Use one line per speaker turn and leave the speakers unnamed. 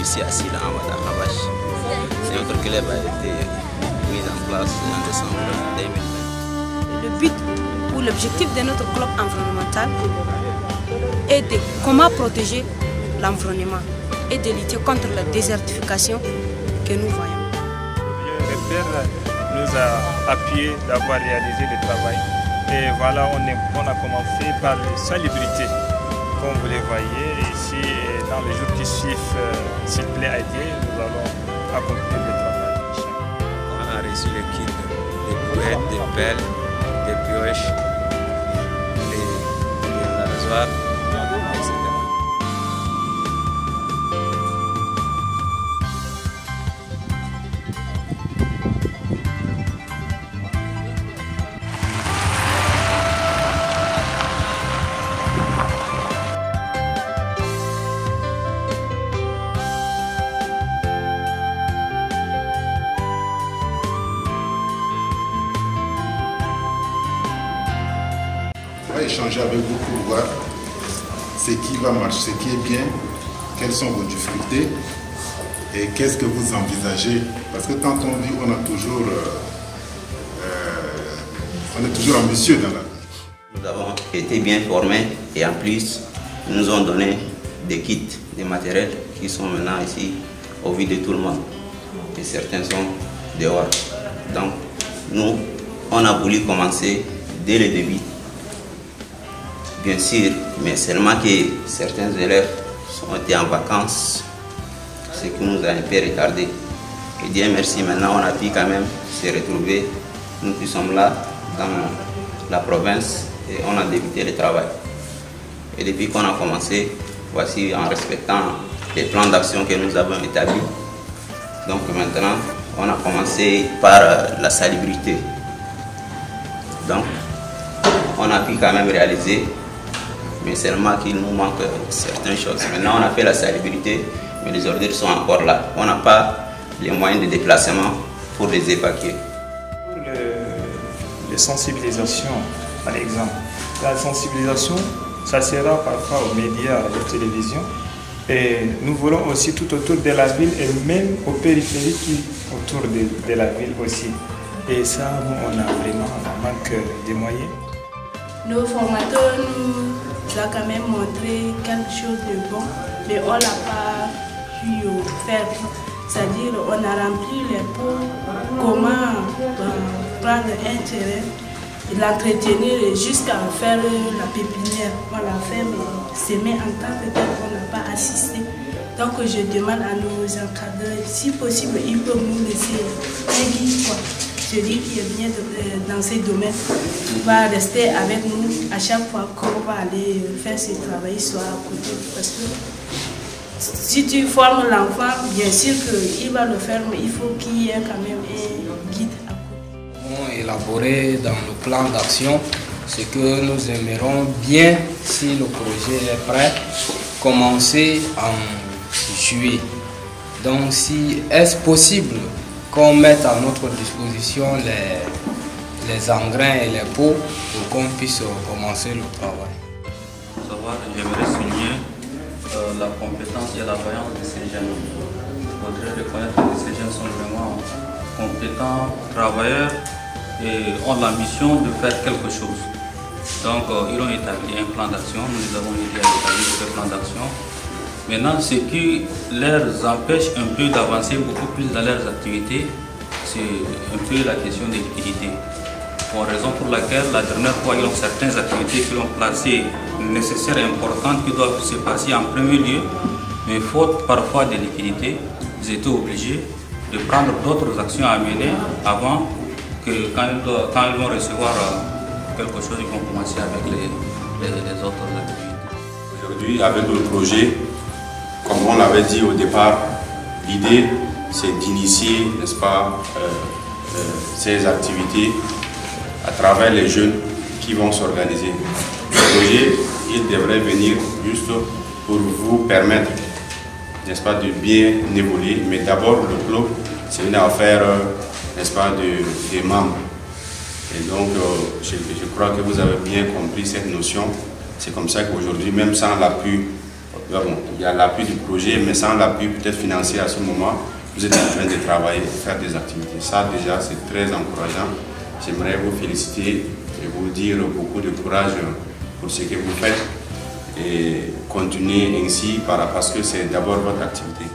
ici à Sila, en Wadakabash. C'est notre club a été mis en place en décembre 2020.
Le but ou l'objectif de notre club environnemental est de comment protéger l'environnement et de lutter contre la désertification que nous voyons.
Le père nous a appuyé d'avoir réalisé le travail. Et voilà, on a commencé par les salubrités. Comme vous les voyez ici, et dans les jours qui suivent, s'il plaît à Dieu, nous allons accomplir le travail.
On a reçu le kit des brouettes, des pelles, des pioches, des rasoirs, etc.
On va échanger avec vous pour voir ce qui va marcher, ce qui est bien, quelles sont vos difficultés et qu'est-ce que vous envisagez. Parce que quand on dit, on est toujours ambitieux dans la vie.
Nous avons été bien formés et en plus, ils nous ont donné des kits, des matériels qui sont maintenant ici au vu de tout le monde. Et certains sont dehors. Donc, nous, on a voulu commencer dès le début. Bien sûr, mais seulement que certains élèves ont été en vacances, ce qui nous a un peu retardé. Et Dieu merci, maintenant on a pu quand même se retrouver, nous qui sommes là dans la province et on a débuté le travail. Et depuis qu'on a commencé, voici en respectant les plans d'action que nous avons établis. Donc maintenant, on a commencé par la salubrité. Donc, on a pu quand même réaliser, mais seulement qu'il nous manque certaines choses. Maintenant, on a fait la salubrité, mais les ordures sont encore là. On n'a pas les moyens de déplacement pour les évacuer.
Pour les sensibilisations, par exemple, la sensibilisation, ça sera parfois aux médias, à la télévision. Et nous voulons aussi tout autour de la ville et même aux périphériques autour de la ville aussi. Et ça, nous, on manque des moyens.
Nos formateurs nous ont quand même montré quelque chose de bon, mais on n'a pas pu faire. C'est-à-dire, on a rempli les pots, comment prendre un terrain, l'entretenir jusqu'à faire la pépinière. On l'a fait, mais semer en tant que tel, on n'a pas assisté. Donc, je demande à nos encadreurs, si possible, ils peuvent nous laisser un guide, quoi. Celui qui est bien dans ces domaines va rester avec nous à chaque fois qu'on va aller faire ce travail, soit à côté. Parce que si tu formes l'enfant, bien sûr qu'il va le faire, mais il faut qu'il y ait quand même un guide à côté.
Nous avons élaboré dans le plan d'action ce que nous aimerons bien, si le projet est prêt, commencer en juillet. Donc, si est-ce possible qu'on mette à notre disposition les engrais et les pots pour qu'on puisse commencer le travail.
J'aimerais souligner la compétence et la voyance de ces jeunes. Il faudrait reconnaître que ces jeunes sont vraiment compétents, travailleurs et ont la mission de faire quelque chose. Donc ils ont établi un plan d'action, nous les avons aidés à établir ce plan d'action. Maintenant, ce qui leur empêche un peu d'avancer beaucoup plus dans leurs activités, c'est un peu la question de liquidité. Pour raison pour laquelle, la dernière fois, ils ont certaines activités qui l'ont placé nécessaires et importantes qui doivent se passer en premier lieu, mais faute parfois de liquidité, ils étaient obligés de prendre d'autres actions à mener avant que quand ils vont recevoir quelque chose, ils vont commencer avec les autres activités.
Aujourd'hui, avec le projet, comme on l'avait dit au départ, l'idée c'est d'initier, n'est-ce pas, ces activités à travers les jeunes qui vont s'organiser. Le projet, il devrait venir juste pour vous permettre, n'est-ce pas, de bien évoluer. Mais d'abord, le club, c'est une affaire, n'est-ce pas, des membres. Et donc, je crois que vous avez bien compris cette notion. C'est comme ça qu'aujourd'hui, même sans l'appui bon, il y a l'appui du projet, mais sans l'appui peut-être financier à ce moment, vous êtes en train de travailler, de faire des activités. Ça déjà, c'est très encourageant. J'aimerais vous féliciter et vous dire beaucoup de courage pour ce que vous faites et continuer ainsi parce que c'est d'abord votre activité.